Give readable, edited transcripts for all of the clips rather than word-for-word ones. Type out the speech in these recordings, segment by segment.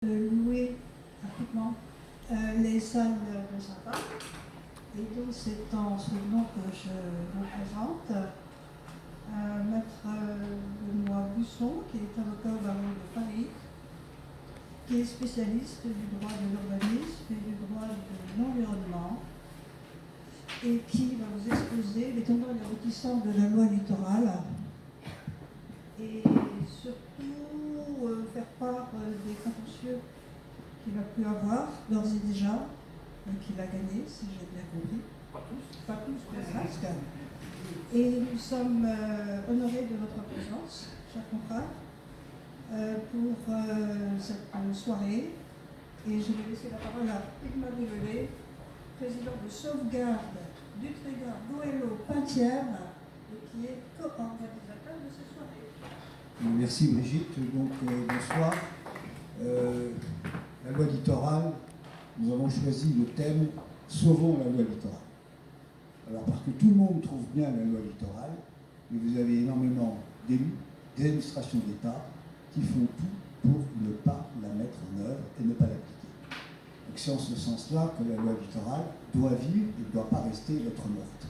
louer gratuitement les salles de Sympa. Et donc c'est en ce nom que je me présente. Maître Benoît Busson, qui est avocat au barreau de Paris, qui est spécialiste du droit de l'urbanisme et du droit de l'environnement, et qui va vous exposer les tenants et les aboutissants de la loi littorale, et surtout faire part des contentieux qu'il a pu avoir d'ores et déjà, qu'il a gagné, si j'ai bien compris. Pas tous, mais presque. Et nous sommes honorés de votre présence, chers confrères, pour cette soirée. Et je vais laisser la parole à Yves-Marie Lelet, président de sauvegarde du Trégor Goëlo Penthièvre, et qui est co-organisateur de cette soirée. Merci Brigitte. Donc, bonsoir. La loi littorale, nous avons choisi le thème « Sauvons la loi littorale ». Alors, parce que tout le monde trouve bien la loi littorale, mais vous avez énormément d'élus, des administrations d'État qui font tout pour ne pas la mettre en œuvre et ne pas l'appliquer. Donc c'est en ce sens-là que la loi littorale doit vivre et ne doit pas rester lettre morte.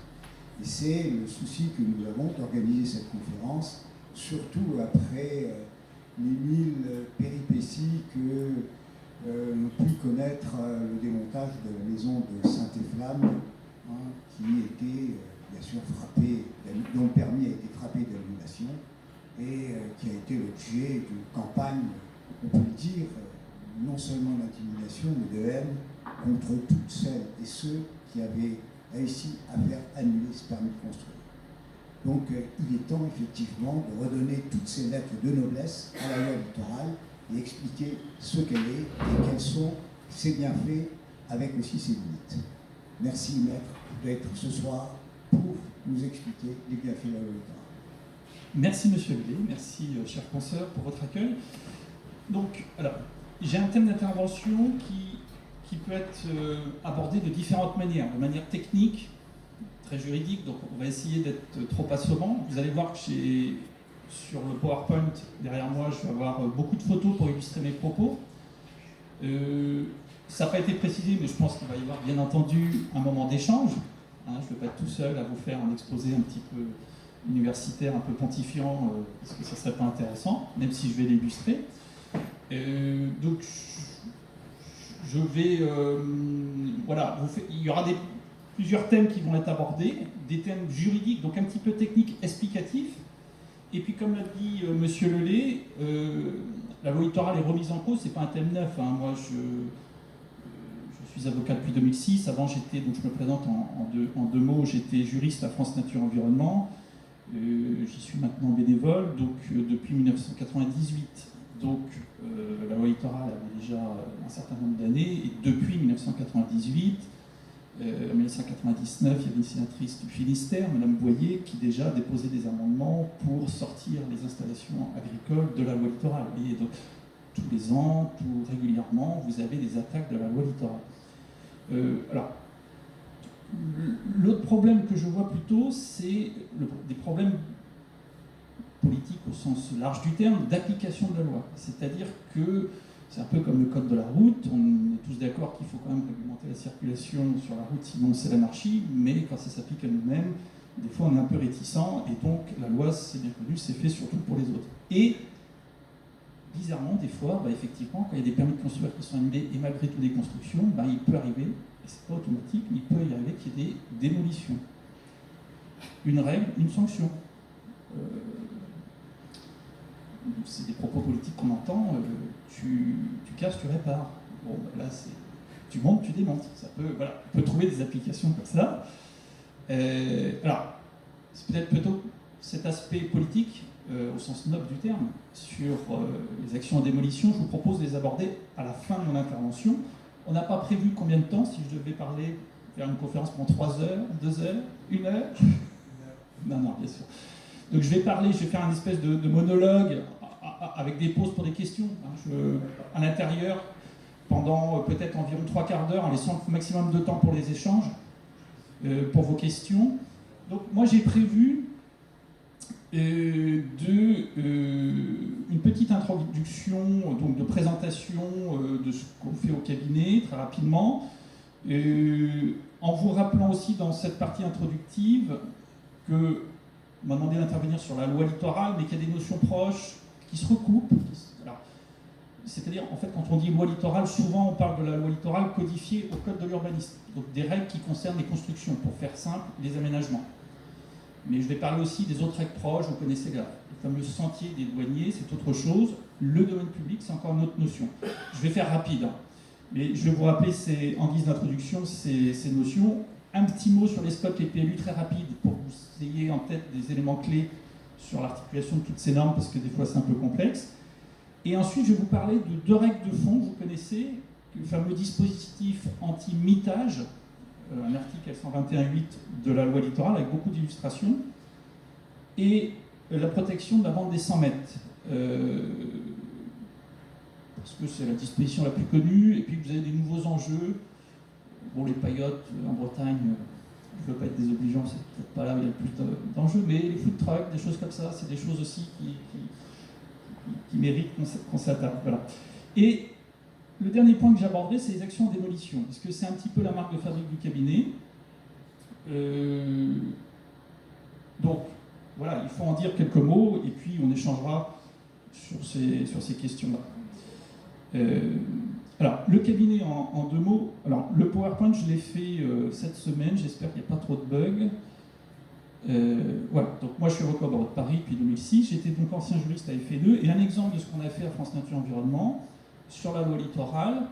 Et c'est le souci que nous avons d'organiser cette conférence, surtout après les 1000 péripéties que nous pu connaître le démontage de la maison de Saint-Éflamme, qui était bien sûr frappé, dont le permis a été frappé d'annulation et qui a été l'objet d'une campagne, on peut le dire, non seulement d'intimidation mais de haine contre toutes celles et ceux qui avaient réussi à faire annuler ce permis de construire. Donc il est temps effectivement de redonner toutes ces lettres de noblesse à la loi littorale et expliquer ce qu'elle est et quels sont ses bienfaits avec aussi ses limites. Merci maître d'être ce soir pour nous expliquer les bienfaits de la loi littorale. Merci monsieur Lelet, merci chers consoeurs pour votre accueil. Donc, alors, j'ai un thème d'intervention qui peut être abordé de différentes manières, de manière technique, très juridique, donc on va essayer d'être trop assommant. Vous allez voir que sur le PowerPoint derrière moi, je vais avoir beaucoup de photos pour illustrer mes propos. Ça n'a pas été précisé, mais je pense qu'il va y avoir bien entendu un moment d'échange. Je ne vais pas être tout seul à vous faire un exposé un petit peu universitaire, un peu pontifiant, parce que ça ne serait pas intéressant, même si je vais l'illustrer. Donc, je vais... voilà, il y aura plusieurs thèmes qui vont être abordés, des thèmes juridiques, donc un petit peu techniques, explicatifs. Et puis, comme l'a dit monsieur Lelet, la loi littorale est remise en cause, c'est pas un thème neuf. Moi, je suis avocat depuis 2006. Avant, j'étais, donc je me présente en deux mots, j'étais juriste à France Nature Environnement. J'y suis maintenant bénévole, donc depuis 1998. Donc la loi littorale avait déjà un certain nombre d'années, et depuis 1998, en 1999, il y avait une sénatrice du Finistère, Madame Boyer, qui déjà déposait des amendements pour sortir les installations agricoles de la loi littorale. Et donc, tous les ans, tout régulièrement, vous avez des attaques de la loi littorale. Alors, l'autre problème que je vois plutôt, c'est des problèmes politiques au sens large du terme, d'application de la loi. C'est-à-dire que c'est un peu comme le code de la route, on est tous d'accord qu'il faut quand même réglementer la circulation sur la route, sinon c'est l'anarchie, mais quand ça s'applique à nous-mêmes, des fois on est un peu réticent, et donc la loi, c'est bien connu, c'est fait surtout pour les autres. Et bizarrement, des fois, effectivement, quand il y a des permis de construire qui sont annulés, et malgré tout des constructions, il peut arriver, et c'est pas automatique, mais il peut y arriver qu'il y ait des démolitions. Une règle, une sanction. C'est des propos politiques qu'on entend, tu casses, tu répares. Bon, là, c'est tu montes, tu démontes. Ça peut, voilà, on peut trouver des applications comme ça. Alors, c'est peut-être plutôt cet aspect politique, au sens noble du terme, sur les actions en démolition. Je vous propose de les aborder à la fin de mon intervention. On n'a pas prévu combien de temps, si je devais parler, faire une conférence pendant 3 heures, 2 heures, 1 heure. Non, bien sûr. Donc je vais faire un espèce de monologue avec des pauses pour des questions. À l'intérieur, pendant peut-être environ 3/4 d'heure, en laissant le maximum de temps pour les échanges, pour vos questions. Donc moi j'ai prévu une petite introduction, donc de présentation de ce qu'on fait au cabinet, très rapidement, en vous rappelant aussi dans cette partie introductive que on m'a demandé d'intervenir sur la loi littorale, mais qu'il y a des notions proches qui se recoupent. C'est-à-dire, en fait, quand on dit loi littorale, souvent on parle de la loi littorale codifiée au code de l'urbanisme, donc des règles qui concernent les constructions, pour faire simple, les aménagements. Mais je vais parler aussi des autres règles proches, vous connaissez les fameux sentiers des douaniers, c'est autre chose. Le domaine public, c'est encore une autre notion. Je vais faire rapide, hein. Mais je vais vous rappeler, en guise d'introduction, ces notions. Un petit mot sur les SCOT, les PLU, très rapide, pour que vous ayez en tête des éléments clés sur l'articulation de toutes ces normes, parce que des fois c'est un peu complexe. Et ensuite, je vais vous parler de 2 règles de fond que vous connaissez, le fameux dispositif anti-mitage, un article L121.8 de la loi littorale avec beaucoup d'illustrations, et la protection de la bande des 100 mètres. Parce que c'est la disposition la plus connue, et puis vous avez des nouveaux enjeux. Bon, les paillotes en Bretagne, je ne veux pas être désobligeant, c'est peut-être pas là où il y a le plus d'enjeux, mais les food trucks, des choses comme ça, c'est des choses aussi qui méritent qu'on s'attarde. Voilà. Et le dernier point que j'aborderai, c'est les actions en démolition, parce que c'est un petit peu la marque de fabrique du cabinet. Donc, voilà, il faut en dire quelques mots, et puis on échangera sur ces questions-là. Alors, le cabinet en 2 mots. Alors, le PowerPoint, je l'ai fait cette semaine, j'espère qu'il n'y a pas trop de bugs. Voilà, donc moi je suis avocat au barreau de Paris depuis 2006, j'étais donc ancien juriste à FE2, et un exemple de ce qu'on a fait à France Nature Environnement sur la loi littorale,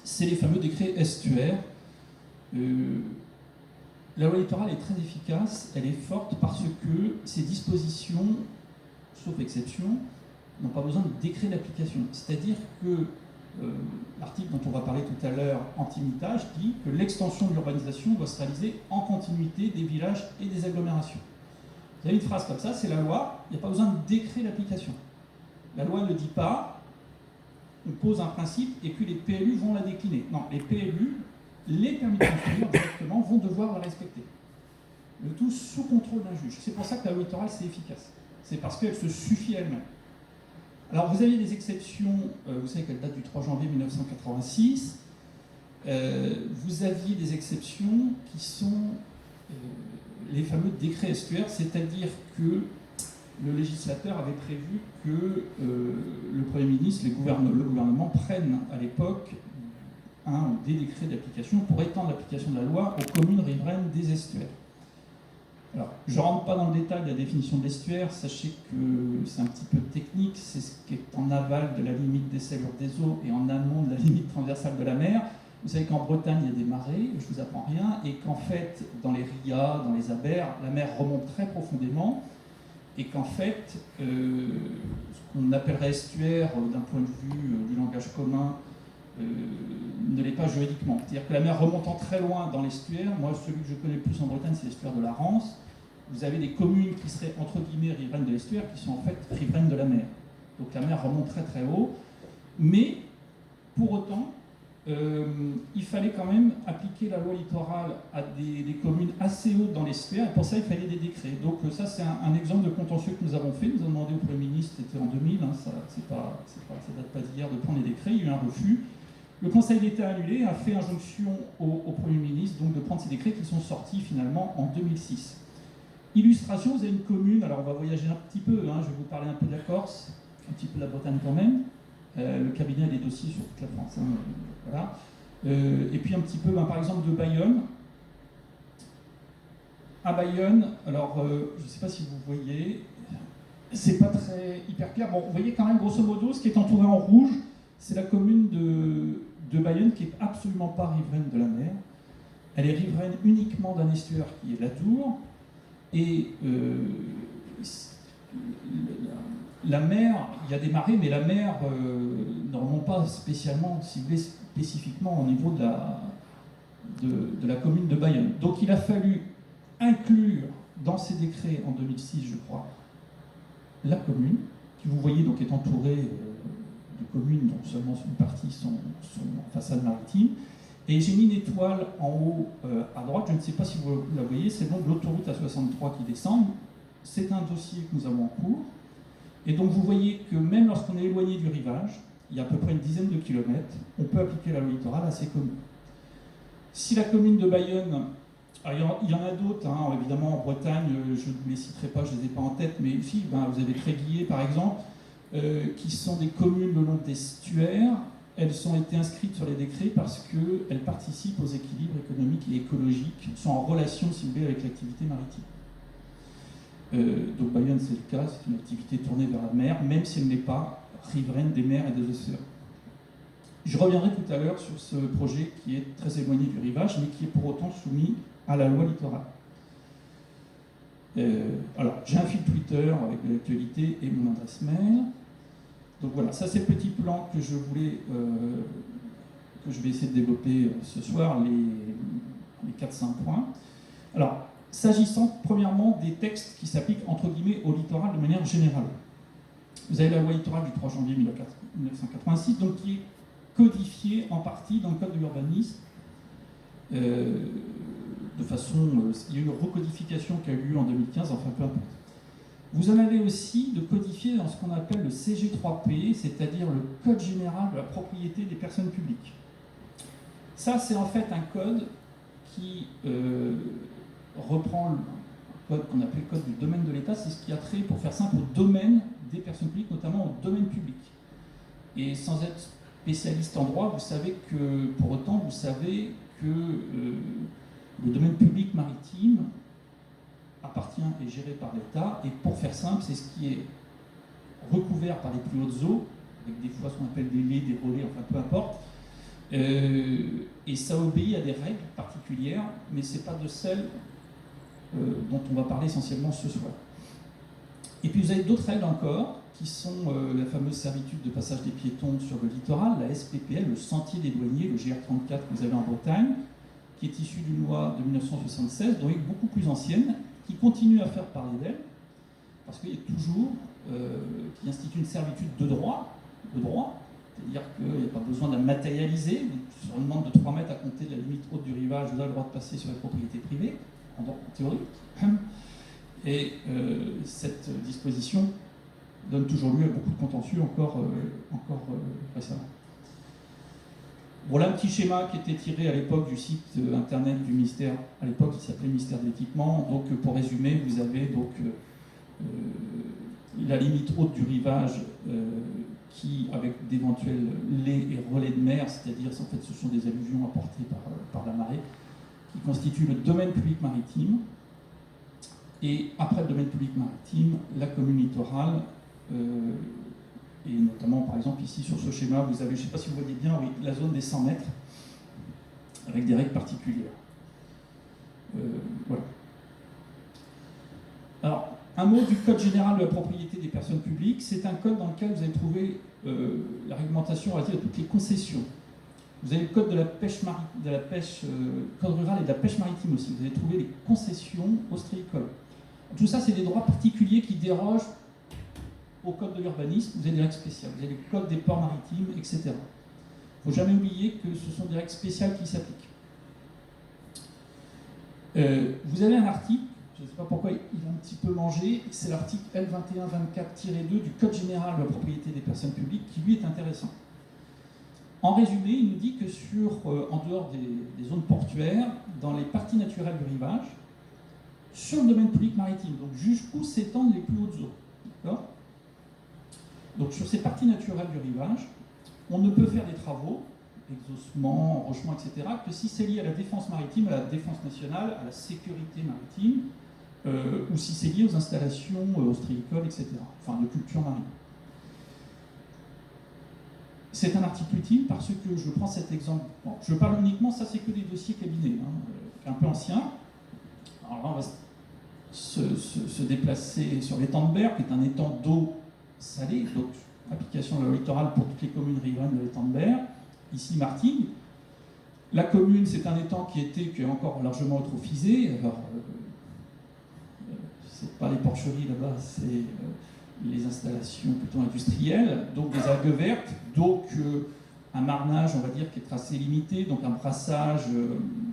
c'est les fameux décrets estuaires. La loi littorale est très efficace, elle est forte parce que ces dispositions, sauf exception, n'ont pas besoin de décret d'application. C'est-à-dire que l'article dont on va parler tout à l'heure, anti-mitage, dit que l'extension de l'urbanisation doit se réaliser en continuité des villages et des agglomérations. Vous avez une phrase comme ça, c'est la loi, il n'y a pas besoin de décret d'application. La loi ne dit pas, on pose un principe et puis les PLU vont la décliner. Non, les PLU, les permis de construire directement, vont devoir la respecter. Le tout sous contrôle d'un juge. C'est pour ça que la loi littorale, c'est efficace. C'est parce qu'elle se suffit elle-même. Alors, vous avez des exceptions, vous savez qu'elle date du 3 janvier 1986. Vous aviez des exceptions qui sont les fameux décrets estuaires, c'est-à-dire que le législateur avait prévu que le Premier ministre, le gouvernement prennent à l'époque un ou des décrets d'application pour étendre l'application de la loi aux communes riveraines des estuaires. Alors, je ne rentre pas dans le détail de la définition de l'estuaire, sachez que c'est un petit peu technique, c'est ce qui est en aval de la limite des salures des eaux et en amont de la limite transversale de la mer. Vous savez qu'en Bretagne, il y a des marées, je ne vous apprends rien, et qu'en fait, dans les rias, dans les abers, la mer remonte très profondément, et qu'en fait, ce qu'on appellerait estuaire d'un point de vue du langage commun, ne l'est pas juridiquement. C'est-à-dire que la mer remontant très loin dans l'estuaire, moi celui que je connais le plus en Bretagne, c'est l'estuaire de la Rance. Vous avez des communes qui seraient entre guillemets riveraines de l'estuaire, qui sont en fait riveraines de la mer. Donc la mer remonte très très haut, mais pour autant, il fallait quand même appliquer la loi littorale à des communes assez hautes dans l'estuaire, et pour ça il fallait des décrets. Donc ça c'est un exemple de contentieux que nous avons fait. Nous avons demandé au Premier ministre, c'était en 2000, hein, ça date pas d'hier, de prendre les décrets, il y a eu un refus. Le Conseil d'État annulé a fait injonction au Premier ministre donc de prendre ces décrets qui sont sortis finalement en 2006. Illustration, vous avez une commune, alors on va voyager un petit peu, hein, je vais vous parler un peu de la Corse, un petit peu de la Bretagne quand même. Le cabinet a des dossiers sur toute la France. Hein, voilà. Et puis un petit peu, par exemple, de Bayonne. À Bayonne, alors je ne sais pas si vous voyez, c'est pas très hyper clair. Bon, vous voyez quand même, grosso modo, ce qui est entouré en rouge, c'est la commune de Bayonne qui n'est absolument pas riveraine de la mer. Elle est riveraine uniquement d'un estuaire qui est la Dour. Et la mer, il y a des marées, mais la mer ne remonte pas spécialement ciblée spécifiquement au niveau de la commune de Bayonne. Donc il a fallu inclure dans ces décrets en 2006, je crois, la commune, qui vous voyez donc est entourée de communes dont seulement une partie sont en façade maritime. Et j'ai mis une étoile en haut à droite, je ne sais pas si vous la voyez, c'est donc l'autoroute A63 qui descend. c'est un dossier que nous avons en cours. Et donc vous voyez que même lorsqu'on est éloigné du rivage, il y a à peu près une dizaine de kilomètres, on peut appliquer la loi littorale à ces communes. Si la commune de Bayonne, alors il y en a d'autres, hein, évidemment en Bretagne, je ne les citerai pas, je ne les ai pas en tête, mais ici, vous avez Tréguier par exemple, qui sont des communes le long des estuaires. Elles ont été inscrites sur les décrets parce qu'elles participent aux équilibres économiques et écologiques, sont en relation, si vous voulez, avec l'activité maritime. Donc Bayonne, c'est le cas, c'est une activité tournée vers la mer, même si elle n'est pas riveraine des mers et des océans. Je reviendrai tout à l'heure sur ce projet qui est très éloigné du rivage, mais qui est pour autant soumis à la loi littorale. Alors, j'ai un fil Twitter avec de l'actualité et mon adresse mail. Donc voilà, ça c'est le petit plan que je voulais, que je vais essayer de développer ce soir, les 4-5 points. Alors, s'agissant premièrement des textes qui s'appliquent entre guillemets au littoral de manière générale. Vous avez la loi littorale du 3 janvier 1986, donc qui est codifiée en partie dans le code de l'urbanisme. De façon, il y a eu une recodification qui a eu lieu en 2015, enfin peu importe. Vous en avez aussi de codifier dans ce qu'on appelle le CG3P, c'est-à-dire le Code général de la propriété des personnes publiques. Ça, c'est en fait un code qui reprend un code qu'on appelle le code du domaine de l'État, c'est ce qui a trait, pour faire simple, au domaine des personnes publiques, notamment au domaine public. Et sans être spécialiste en droit, vous savez que, pour autant, vous savez que le domaine public maritime appartient et géré par l'État, et pour faire simple, c'est ce qui est recouvert par les plus hautes eaux, avec des fois ce qu'on appelle des lais, des relais, enfin peu importe, et ça obéit à des règles particulières, mais ce n'est pas de celles dont on va parler essentiellement ce soir. Et puis vous avez d'autres règles encore, qui sont la fameuse servitude de passage des piétons sur le littoral, la SPPL, le sentier des douaniers, le GR34 que vous avez en Bretagne, qui est issu d'une loi de 1976, donc beaucoup plus ancienne, qui continue à faire parler d'elle, parce qu'il y a toujours, qui institue une servitude de droit, c'est-à-dire qu'il n'y a pas besoin de la matérialiser. Sur une demande de 3 mètres à compter de la limite haute du rivage, vous avez le droit de passer sur la propriété privée, en théorie. Et cette disposition donne toujours lieu à beaucoup de contentieux encore récemment. Voilà un petit schéma qui était tiré à l'époque du site internet du ministère, à l'époque il s'appelait ministère de l'Équipement. Donc pour résumer, vous avez donc la limite haute du rivage qui, avec d'éventuels lais et relais de mer, c'est-à-dire en fait ce sont des alluvions apportées par la marée, qui constituent le domaine public maritime. Et après le domaine public maritime, la commune littorale, et notamment par exemple ici sur ce schéma, vous avez, je ne sais pas si vous voyez bien, oui, la zone des 100 mètres, avec des règles particulières. Voilà. Alors, un mot du Code général de la propriété des personnes publiques. C'est un code dans lequel vous allez trouver la réglementation relative à toutes les concessions. Vous avez le code de la pêche, code rural et de la pêche maritime aussi. Vous allez trouver les concessions ostréicoles. Tout ça, c'est des droits particuliers qui dérogent au code de l'urbanisme. Vous avez des règles spéciales. Vous avez le code des ports maritimes, etc. Il ne faut jamais oublier que ce sont des règles spéciales qui s'appliquent. Vous avez un article, je ne sais pas pourquoi il a un petit peu mangé, c'est l'article L2124-2 du Code général de la propriété des personnes publiques qui, lui, est intéressant. En résumé, il nous dit que en dehors des zones portuaires, dans les parties naturelles du rivage, sur le domaine public maritime, donc jusqu'où s'étendent les plus hautes eaux. D'accord ? Donc sur ces parties naturelles du rivage, on ne peut faire des travaux, exhaussement, enrochement, etc., que si c'est lié à la défense maritime, à la défense nationale, à la sécurité maritime, ou si c'est lié aux installations ostréicoles, etc., enfin de culture marine. C'est un article utile parce que je prends cet exemple. Bon, je parle uniquement, ça c'est que des dossiers cabinets, un peu anciens. Alors là, on va se déplacer sur l'étang de Berre, qui est un étang d'eau salée, donc application de la loi littorale pour toutes les communes riveraines de l'étang de Berre. Ici, Martigues. La commune, c'est un étang qui est encore largement eutrophisé. Alors, c'est pas les porcheries là-bas, c'est les installations plutôt industrielles, donc des algues vertes, donc un marnage, on va dire, qui est assez limité, donc un brassage,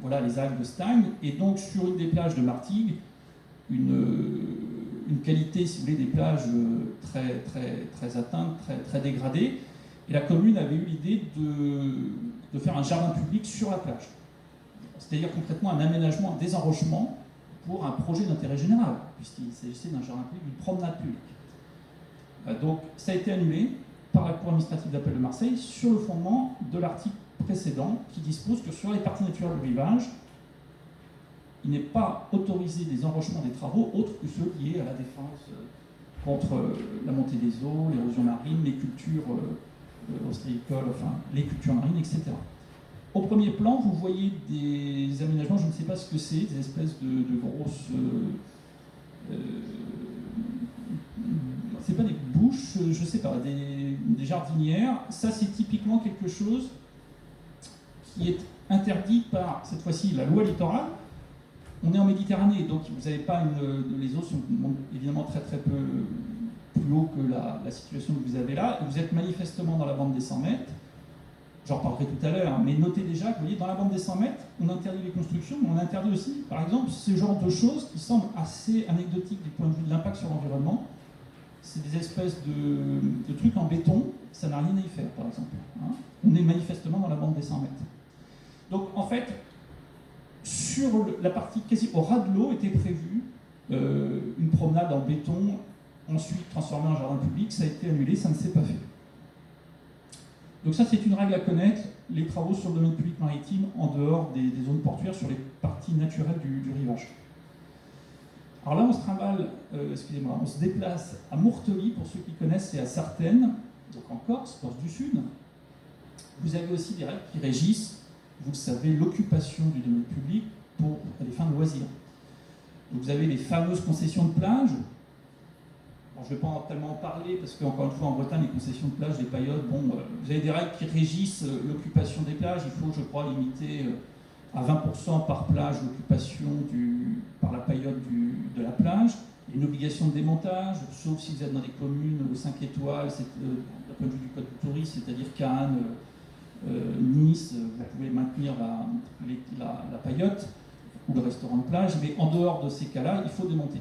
voilà, les algues stagnent, et donc sur une des plages de Martigues, une qualité, si vous voulez, des plages très atteintes, très dégradées. Et la commune avait eu l'idée de faire un jardin public sur la plage. C'est-à-dire concrètement un aménagement, un désenrochement pour un projet d'intérêt général, puisqu'il s'agissait d'un jardin public, d'une promenade publique. Donc ça a été annulé par la Cour administrative d'appel de Marseille sur le fondement de l'article précédent qui dispose que sur les parties naturelles du rivage, il n'est pas autorisé des enrochements des travaux autres que ceux liés à la défense contre la montée des eaux, l'érosion marine, les cultures ostréicoles, enfin les cultures marines, etc. Au premier plan, vous voyez des aménagements, je ne sais pas ce que c'est, des espèces de grosses... c'est pas des bouches, je sais pas, des jardinières. Ça, c'est typiquement quelque chose qui est interdit par, cette fois-ci, la loi littorale. On est en Méditerranée, donc vous n'avez pas les eaux sont évidemment très peu plus haut que la situation que vous avez là. Et vous êtes manifestement dans la bande des 100 mètres. J'en reparlerai tout à l'heure, mais notez déjà que vous voyez, dans la bande des 100 mètres, on interdit les constructions, mais on interdit aussi, par exemple, ce genre de choses qui semblent assez anecdotiques du point de vue de l'impact sur l'environnement. C'est des espèces de trucs en béton, ça n'a rien à y faire, par exemple. Hein. On est manifestement dans la bande des 100 mètres. Donc, en fait, sur la partie quasi au ras de l'eau était prévue une promenade en béton, ensuite transformée en jardin public. Ça a été annulé, ça ne s'est pas fait. Donc ça, c'est une règle à connaître, les travaux sur le domaine public maritime en dehors des zones portuaires sur les parties naturelles du rivage. Alors là, on se trimballe, excusez-moi, on se déplace à Mourtely, pour ceux qui connaissent, c'est à Sartène, donc en Corse du Sud. Vous avez aussi des règles qui régissent, vous le savez, l'occupation du domaine public pour des fins de loisirs. Donc vous avez les fameuses concessions de plage. Alors, je ne vais pas tellement en parler parce qu'encore une fois, en Bretagne, les concessions de plage, les paillotes, bon, vous avez des règles qui régissent l'occupation des plages. Il faut, je crois, limiter à 20% par plage l'occupation par la paillote de la plage. Il y a une obligation de démontage, sauf si vous êtes dans des communes aux 5 étoiles, d'un point de vue du code du tourisme, c'est-à-dire Cannes, Nice, vous pouvez maintenir la paillote ou le restaurant de plage, mais en dehors de ces cas-là, il faut démonter.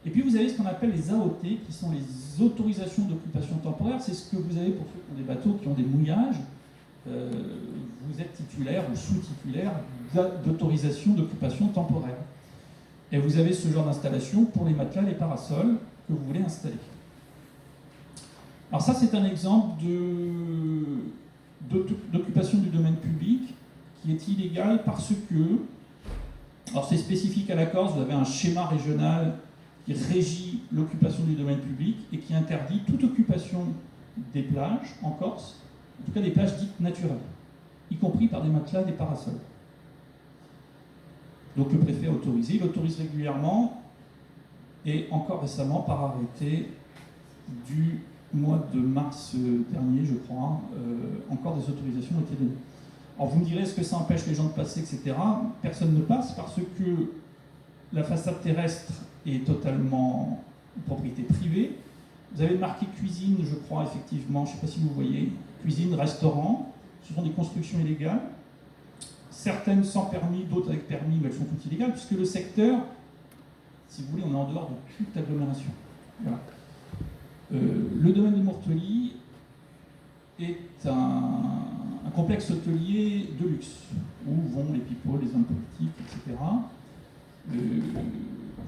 Et puis vous avez ce qu'on appelle les AOT, qui sont les autorisations d'occupation temporaire. C'est ce que vous avez pour ceux qui ont des bateaux, qui ont des mouillages. Vous êtes titulaire ou sous-titulaire d'autorisation d'occupation temporaire. Et vous avez ce genre d'installation pour les matelas, les parasols que vous voulez installer. Alors ça, c'est un exemple d'occupation du domaine public qui est illégal parce que, alors c'est spécifique à la Corse, vous avez un schéma régional qui régit l'occupation du domaine public et qui interdit toute occupation des plages en Corse, en tout cas des plages dites naturelles, y compris par des matelas, des parasols. Donc le préfet a autorisé, il autorise régulièrement, et encore récemment, par arrêté du mois de mars dernier, je crois, encore des autorisations ont été données. Alors vous me direz, est-ce que ça empêche les gens de passer, etc. Personne ne passe parce que la façade terrestre est totalement propriété privée. Vous avez marqué cuisine, je crois, effectivement, je ne sais pas si vous voyez, cuisine, restaurant, ce sont des constructions illégales, certaines sans permis, d'autres avec permis, mais elles sont toutes illégales, puisque le secteur, si vous voulez, on est en dehors de toute agglomération. Voilà. Le domaine de Mourtely est un complexe hôtelier de luxe, où vont les people, les hommes politiques, etc.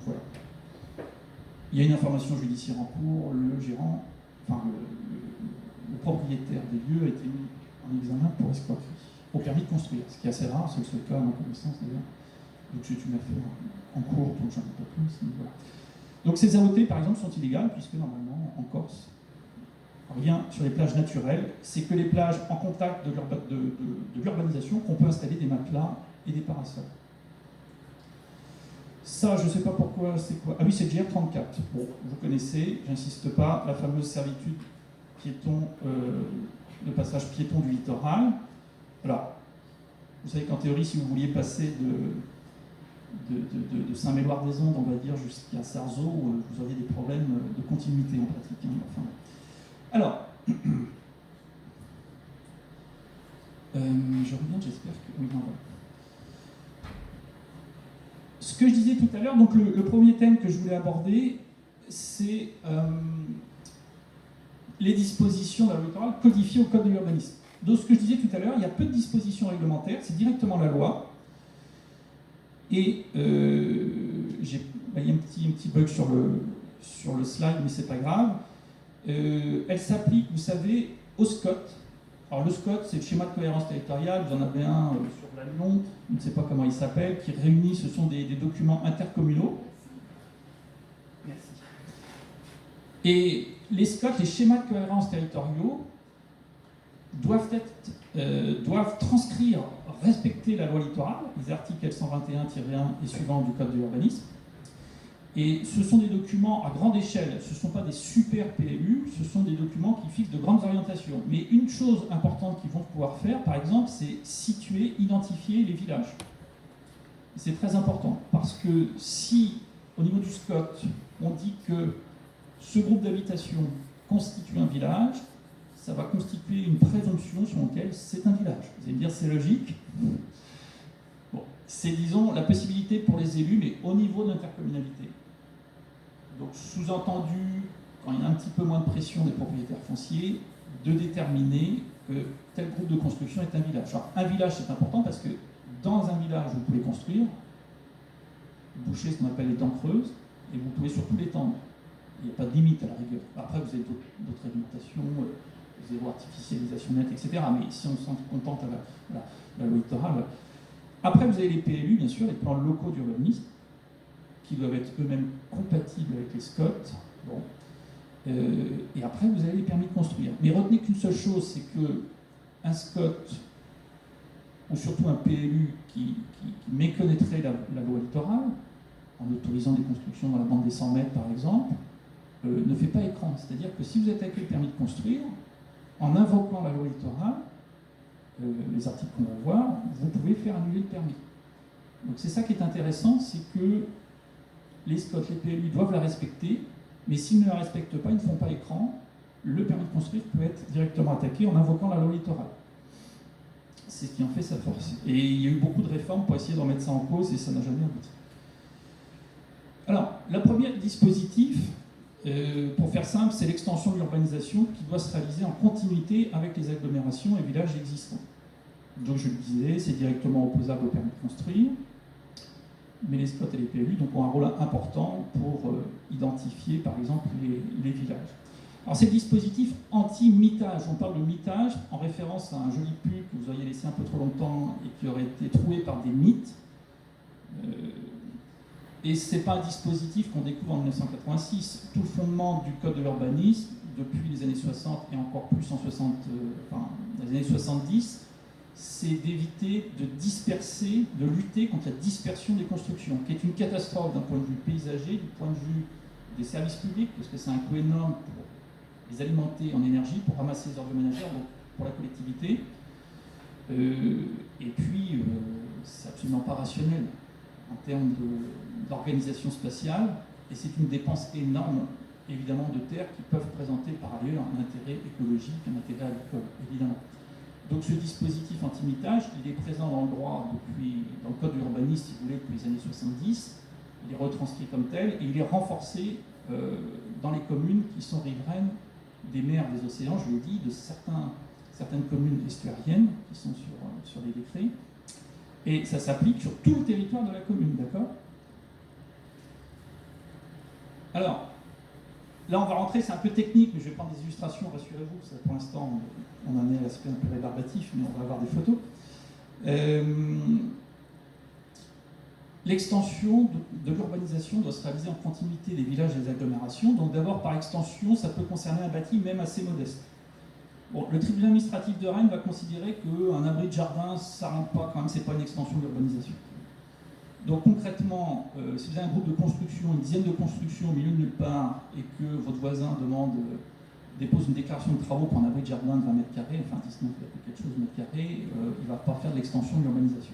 Voilà. Il y a une information judiciaire en cours, le gérant, enfin le propriétaire des lieux a été mis en examen pour escroquerie, au permis de construire, ce qui est assez rare, c'est le seul cas à ma connaissance d'ailleurs. Donc c'est une affaire en cours, donc j'en ai pas plus. Mais voilà. Donc ces AOT par exemple sont illégales, puisque normalement en Corse, rien sur les plages naturelles, c'est que les plages en contact de l'urbanisation qu'on peut installer des matelas et des parasols. Ça, je ne sais pas pourquoi, c'est quoi. Ah oui, c'est GR 34. Bon, vous connaissez, j'insiste pas, la fameuse servitude piéton, le passage piéton du littoral. Alors, vous savez qu'en théorie, si vous vouliez passer de Saint-Méloire-des-Ondes, on va dire, jusqu'à Sarzeau, vous auriez des problèmes de continuité en pratique. Hein, enfin. Alors, je reviens, j'espère que... Oui, non, voilà. Ce que je disais tout à l'heure, donc le premier thème que je voulais aborder, c'est les dispositions de la loi littorale codifiées au Code de l'urbanisme. Donc ce que je disais tout à l'heure, il y a peu de dispositions réglementaires, c'est directement la loi. Et il y a un petit bug sur le slide, mais c'est pas grave. Elle s'applique, vous savez, au SCOT. Alors le SCOT, c'est le schéma de cohérence territoriale, vous en avez un sur la Lyon, je ne sais pas comment il s'appelle, qui réunit, ce sont des documents intercommunaux. Merci. Et les SCOT, les schémas de cohérence territoriaux, doivent transcrire, respecter la loi littorale, les articles L121-1 et suivants du Code de l'urbanisme. Et ce sont des documents à grande échelle, ce ne sont pas des super PLU, ce sont des documents qui fixent de grandes orientations. Mais une chose importante qu'ils vont pouvoir faire, par exemple, c'est situer, identifier les villages. C'est très important, parce que si, au niveau du SCOT, on dit que ce groupe d'habitation constitue un village, ça va constituer une présomption sur laquelle c'est un village. Vous allez me dire, c'est logique. Bon, c'est, disons, la possibilité pour les élus, mais au niveau de l'intercommunalité. Donc, sous-entendu, quand il y a un petit peu moins de pression des propriétaires fonciers, de déterminer que tel groupe de construction est un village. Alors, un village, c'est important parce que dans un village, vous pouvez construire, boucher ce qu'on appelle les dents creuses, et vous pouvez surtout l'étendre. Il n'y a pas de limite à la rigueur. Après, vous avez d'autres réglementations, zéro artificialisation nette, etc. Mais si on s'en contente à la loi littorale. Après, vous avez les PLU, bien sûr, les plans locaux d'urbanisme, qui doivent être eux-mêmes compatibles avec les SCOT. Bon. Et après, vous avez les permis de construire. Mais retenez qu'une seule chose, c'est qu'un SCOT, ou surtout un PLU qui méconnaîtrait la loi littorale, en autorisant des constructions dans la bande des 100 mètres, par exemple, ne fait pas écran. C'est-à-dire que si vous êtes avec le permis de construire, en invoquant la loi littorale, les articles qu'on va voir, vous pouvez faire annuler le permis. Donc c'est ça qui est intéressant, c'est que les SCOT, les PLU doivent la respecter, mais s'ils ne la respectent pas, ils ne font pas écran, le permis de construire peut être directement attaqué en invoquant la loi littorale. C'est ce qui en fait sa force. Et il y a eu beaucoup de réformes pour essayer de remettre ça en cause et ça n'a jamais abouti. Alors, le premier dispositif, pour faire simple, c'est l'extension de l'urbanisation qui doit se réaliser en continuité avec les agglomérations et villages existants. Donc je le disais, c'est directement opposable au permis de construire, mais les SCOT et les PLU donc, ont un rôle important pour identifier par exemple les villages. Alors c'est le dispositif anti-mitage. On parle de mitage en référence à un joli pull que vous auriez laissé un peu trop longtemps et qui aurait été troué par des mythes. Et ce n'est pas un dispositif qu'on découvre en 1986. Tout le fondement du Code de l'urbanisme, depuis les années 60 et encore plus dans les années 70, c'est d'éviter de disperser, de lutter contre la dispersion des constructions, qui est une catastrophe d'un point de vue paysager, du point de vue des services publics, parce que c'est un coût énorme pour les alimenter en énergie, pour ramasser les ordures ménagères, donc pour la collectivité. Et puis, c'est absolument pas rationnel en termes d'organisation spatiale, et c'est une dépense énorme, évidemment, de terres qui peuvent présenter par ailleurs un intérêt écologique, un intérêt agricole, évidemment. Donc ce dispositif anti-mitage, il est présent dans le droit dans le Code de l'urbanisme, si vous voulez, depuis les années 70, il est retranscrit comme tel, et il est renforcé dans les communes qui sont riveraines des mers, des océans, je l'ai dit, de certaines communes estuariennes qui sont sur les décrets. Et ça s'applique sur tout le territoire de la commune, d'accord? Alors, là on va rentrer, c'est un peu technique, mais je vais prendre des illustrations, rassurez-vous, pour l'instant on en est à l'aspect un peu rébarbatif, mais on va avoir des photos. L'extension de l'urbanisation doit se réaliser en continuité des villages et des agglomérations, donc d'abord par extension, ça peut concerner un bâti même assez modeste. Bon, le tribunal administratif de Rennes va considérer qu'un abri de jardin, ça ne rentre pas, quand même, c'est pas une extension de l'urbanisation. Donc concrètement, si vous avez un groupe de construction, une dizaine de constructions au milieu de nulle part, et que votre voisin dépose une déclaration de travaux pour un abri de jardin de 20 mètres carrés, enfin 19 quelque chose de mètres carrés, il ne va pas faire de l'extension de l'urbanisation.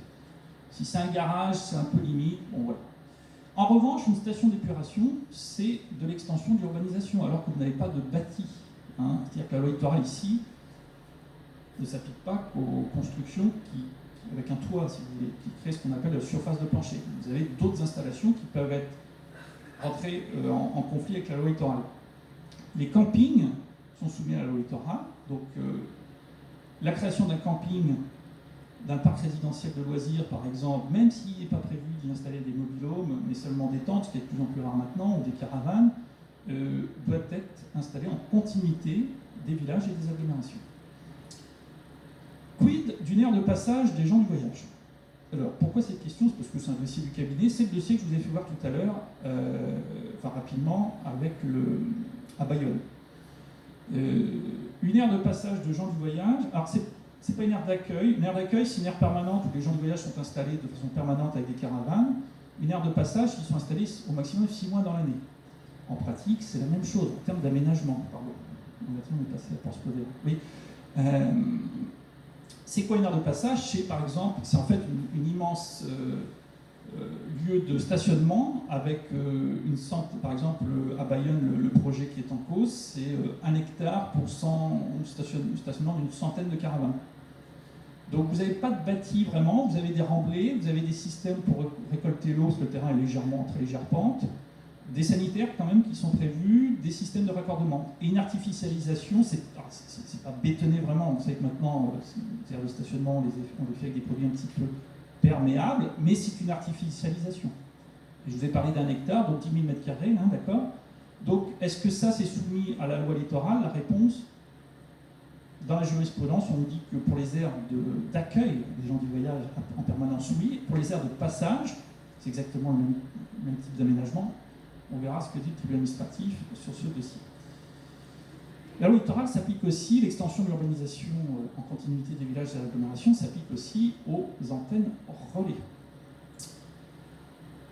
Si c'est un garage, c'est un peu limite, bon voilà. En revanche, une station d'épuration, c'est de l'extension de l'urbanisation, alors que vous n'avez pas de bâti. C'est-à-dire que la loi littorale ici ne s'applique pas qu'aux constructions avec un toit, si vous voulez, qui créent ce qu'on appelle la surface de plancher. Vous avez d'autres installations qui peuvent être rentrer en conflit avec la loi littorale. Les campings sont soumis à la loi littorale, donc la création d'un camping, d'un parc résidentiel de loisirs par exemple, même s'il n'est pas prévu d'y installer des mobil-homes, mais seulement des tentes, ce qui est de plus en plus rare maintenant, ou des caravanes, doit être installé en continuité des villages et des agglomérations. Quid d'une aire de passage des gens du voyage? Alors, pourquoi cette question? C'est parce que c'est un dossier du cabinet. C'est le dossier que je vous ai fait voir tout à l'heure, rapidement, à Bayonne. Une aire de passage de gens du voyage, alors c'est pas une aire d'accueil. Une aire d'accueil, c'est une aire permanente où les gens du voyage sont installés de façon permanente avec des caravanes. Une aire de passage, ils sont installés au maximum 6 mois dans l'année. En pratique, c'est la même chose en termes d'aménagement. Pardon, on est passé à Porte-Podère. Oui. C'est quoi une aire de passage? C'est par exemple, c'est en fait une immense lieu de stationnement avec une centaine, par exemple à Bayonne, le projet qui est en cause, c'est 1 hectare pour stationnement d'une centaine de caravanes. Donc vous n'avez pas de bâti vraiment, vous avez des remblais, vous avez des systèmes pour récolter l'eau, parce que le terrain est légèrement en très légère pente, des sanitaires quand même qui sont prévus, des systèmes de raccordement. Et une artificialisation, c'est pas bétonné vraiment, vous savez que maintenant, les aires de stationnement, on les fait avec des produits un petit peu perméables, mais c'est une artificialisation. Et je vous ai parlé d'1 hectare, donc 10 000 m², hein, d'accord? Donc, est-ce que ça, c'est soumis à la loi littorale? La réponse, dans la jurisprudence, on nous dit que pour les aires d'accueil des gens du voyage en permanence, oui. Pour les aires de passage, c'est exactement le même type d'aménagement. On verra ce que dit le tribunal administratif sur ce dossier. La loi littorale s'applique aussi, l'extension de l'urbanisation en continuité des villages et des agglomérations s'applique aussi aux antennes relais.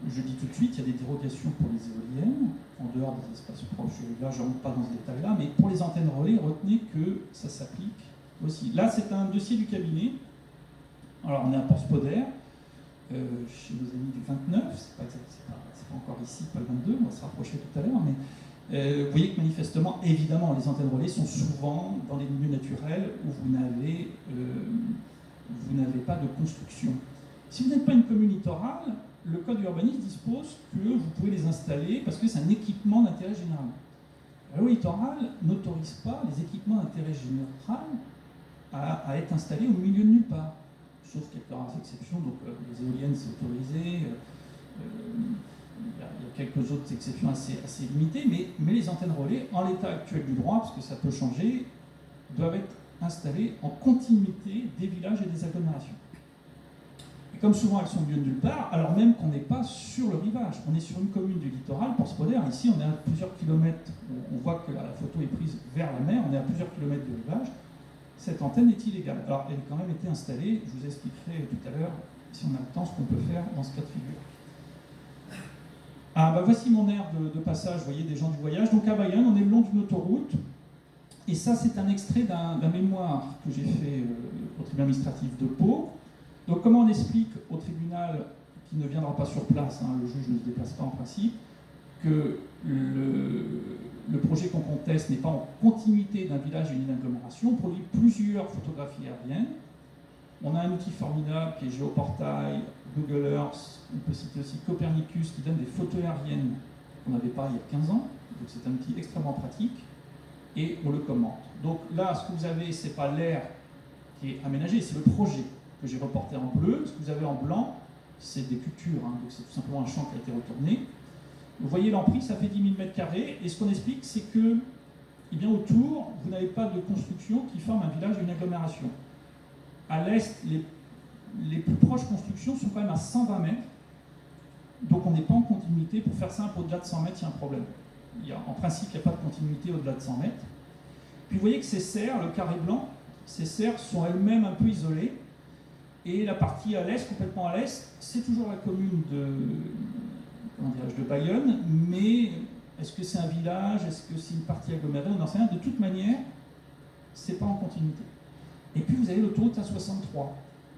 Je dis tout de suite, il y a des dérogations pour les éoliennes, en dehors des espaces proches. Là, je ne rentre pas dans ce détail-là, mais pour les antennes relais, retenez que ça s'applique aussi. Là, c'est un dossier du cabinet. Alors, on est à Porte-Podère, chez nos amis du 29, c'est pas encore ici, pas le 22, on va se rapprocher tout à l'heure, mais vous voyez que manifestement, évidemment, les antennes relais sont souvent dans des milieux naturels où vous n'avez pas de construction. Si vous n'êtes pas une commune littorale, le code d'urbanisme dispose que vous pouvez les installer parce que c'est un équipement d'intérêt général. La loi littorale n'autorise pas les équipements d'intérêt général à être installés au milieu de nulle part, sauf quelques rares exceptions. Donc les éoliennes, c'est autorisé. Il y a quelques autres exceptions assez limitées, mais les antennes relais, en l'état actuel du droit, parce que ça peut changer, doivent être installées en continuité des villages et des agglomérations. Et comme souvent elles sont au milieu de nulle part, alors même qu'on n'est pas sur le rivage, on est sur une commune du littoral, Porte-Podère, ici on est à plusieurs kilomètres, on voit que la photo est prise vers la mer, on est à plusieurs kilomètres du rivage, cette antenne est illégale. Alors elle a quand même été installée, je vous expliquerai tout à l'heure, si on a le temps, ce qu'on peut faire dans ce cas de figure. Ah, bah voici mon aire de passage, vous voyez, des gens du voyage. Donc à Bayonne, on est le long d'une autoroute. Et ça, c'est un extrait d'un mémoire que j'ai fait au tribunal administratif de Pau. Donc comment on explique au tribunal, qui ne viendra pas sur place, hein, le juge ne se déplace pas en principe, que le projet qu'on conteste n'est pas en continuité d'un village et d'une agglomération. On produit plusieurs photographies aériennes. On a un outil formidable qui est Géoportail, Google Earth, on peut citer aussi Copernicus qui donne des photos aériennes qu'on n'avait pas il y a 15 ans, donc c'est un outil extrêmement pratique, et on le commente. Donc là, ce que vous avez, c'est pas l'aire qui est aménagée, c'est le projet que j'ai reporté en bleu. Ce que vous avez en blanc, c'est des cultures, hein, donc c'est tout simplement un champ qui a été retourné. Vous voyez l'emprise, ça fait 10 000 m², et ce qu'on explique, c'est que, eh bien, autour, vous n'avez pas de construction qui forme un village et une agglomération. À l'est, les plus proches constructions sont quand même à 120 mètres, donc on n'est pas en continuité. Pour faire simple, au-delà de 100 mètres, il y a un problème. En principe, il n'y a pas de continuité au-delà de 100 mètres. Puis vous voyez que ces serres, le carré blanc, ces serres sont elles-mêmes un peu isolées, et la partie à l'est, complètement à l'est, c'est toujours la commune de Bayonne, mais est-ce que c'est un village, est-ce que c'est une partie agglomérée, on n'en sait rien. De toute manière, c'est pas en continuité. Et puis vous avez l'autoroute A63.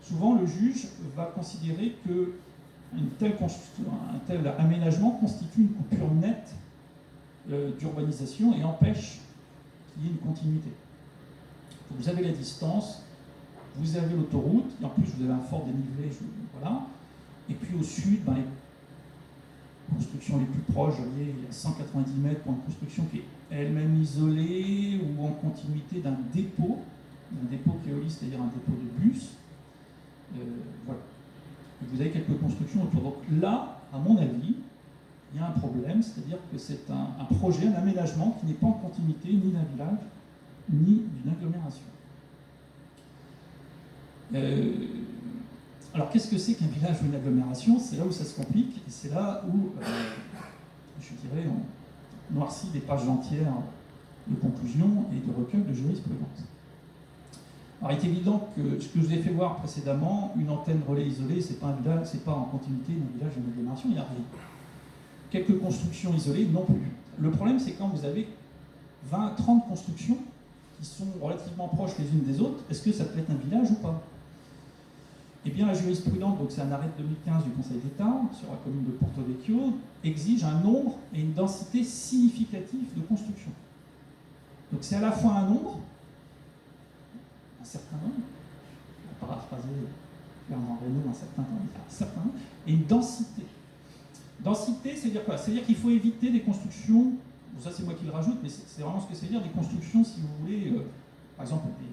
Souvent, le juge va considérer qu'un tel aménagement constitue une coupure nette d'urbanisation et empêche qu'il y ait une continuité. Donc, vous avez la distance, vous avez l'autoroute, et en plus vous avez un fort dénivelé, voilà. Et puis au sud, les constructions les plus proches, vous voyez, il y a 190 mètres pour une construction qui est elle-même isolée ou en continuité d'un dépôt Keolis, c'est-à-dire un dépôt de bus. Voilà. Et vous avez quelques constructions autour. Donc là, à mon avis, il y a un problème, c'est-à-dire que c'est un projet, un aménagement qui n'est pas en continuité ni d'un village, ni d'une agglomération. Alors qu'est-ce que c'est qu'un village ou une agglomération? C'est là où ça se complique, et c'est là où, je dirais, on noircit des pages entières de conclusions et de recueils de jurisprudence. Alors il est évident que ce que je vous ai fait voir précédemment, une antenne relais isolée, c'est pas un village, c'est pas en continuité d'un village ou d'une agglomération, il n'y a rien. Quelques constructions isolées non plus. Le problème, c'est quand vous avez 20, 30 constructions qui sont relativement proches les unes des autres, est-ce que ça peut être un village ou pas? Eh bien, la jurisprudence, donc c'est un arrêt de 2015 du Conseil d'État sur la commune de Porto Vecchio, exige un nombre et une densité significative de construction. Donc c'est à la fois un nombre, un certain nombre, on va paraphraser Bernard Reynaud un certain nombre, et une densité. Densité, c'est dire quoi? C'est-à-dire qu'il faut éviter des constructions, bon, ça c'est moi qui le rajoute, mais c'est vraiment ce que ça veut dire, des constructions, si vous voulez, par exemple des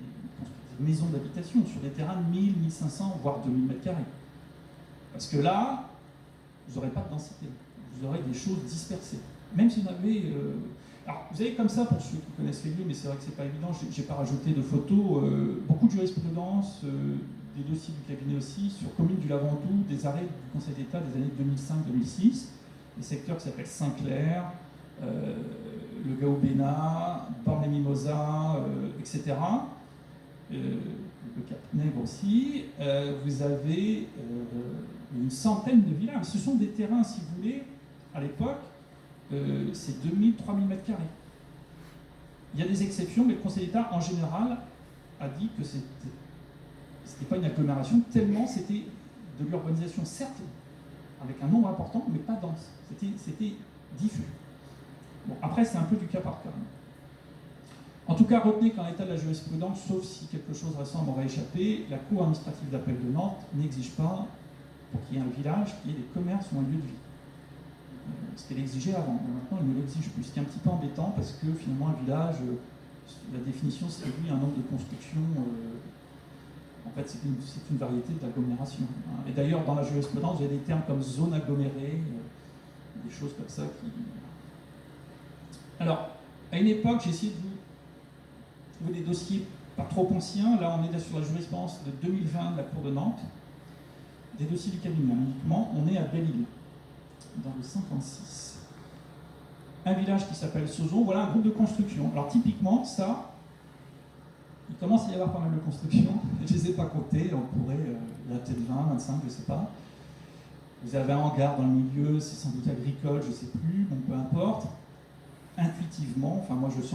maisons d'habitation sur des terrains de 1000, 1500, voire 2000 m². Parce que là, vous n'aurez pas de densité, vous aurez des choses dispersées. Même si vous avez... Alors, vous avez comme ça, pour ceux qui connaissent les lieux, mais c'est vrai que c'est pas évident, j'ai pas rajouté de photos, beaucoup de jurisprudence, des dossiers du cabinet aussi, sur commune du Lavandou, des arrêts du Conseil d'État des années 2005-2006, des secteurs qui s'appellent Saint-Clair, le Gaubena, Borne-les-Mimosas, etc. Le Cap-Nègre aussi. Vous avez une centaine de villages. Ce sont des terrains, si vous voulez, à l'époque, c'est 2000, 3000 m². Il y a des exceptions, mais le Conseil d'État, en général, a dit que c'était pas une agglomération, tellement c'était de l'urbanisation, certes, avec un nombre important, mais pas dense. C'était diffus. Bon, après, c'est un peu du cas par cas. En tout cas, retenez qu'en l'état de la jurisprudence, sauf si quelque chose récent m'aurait échappé, la Cour administrative d'appel de Nantes n'exige pas, pour qu'il y ait un village, qu'il y ait des commerces ou un lieu de vie. Ce qu'elle exigeait avant, mais maintenant elle ne l'exige plus. Ce qui est un petit peu embêtant parce que finalement un village, la définition c'est lui un nombre de constructions, en fait c'est une variété d'agglomération. Et d'ailleurs dans la jurisprudence, vous avez des termes comme zone agglomérée, des choses comme ça qui... Alors, à une époque, j'ai essayé de vous trouver des dossiers pas trop anciens. Là, on est sur la jurisprudence de 2020 de la Cour de Nantes, des dossiers du cabinet uniquement. On est à Belle-Île, dans le 56. Un village qui s'appelle Sauzon, voilà un groupe de construction. Alors typiquement, ça, il commence à y avoir pas mal de constructions, je ne les ai pas comptées, on pourrait, il y en a peut-être 20, 25, je ne sais pas. Vous avez un hangar dans le milieu, c'est sans doute agricole, je ne sais plus, bon peu importe. Intuitivement, enfin moi je sens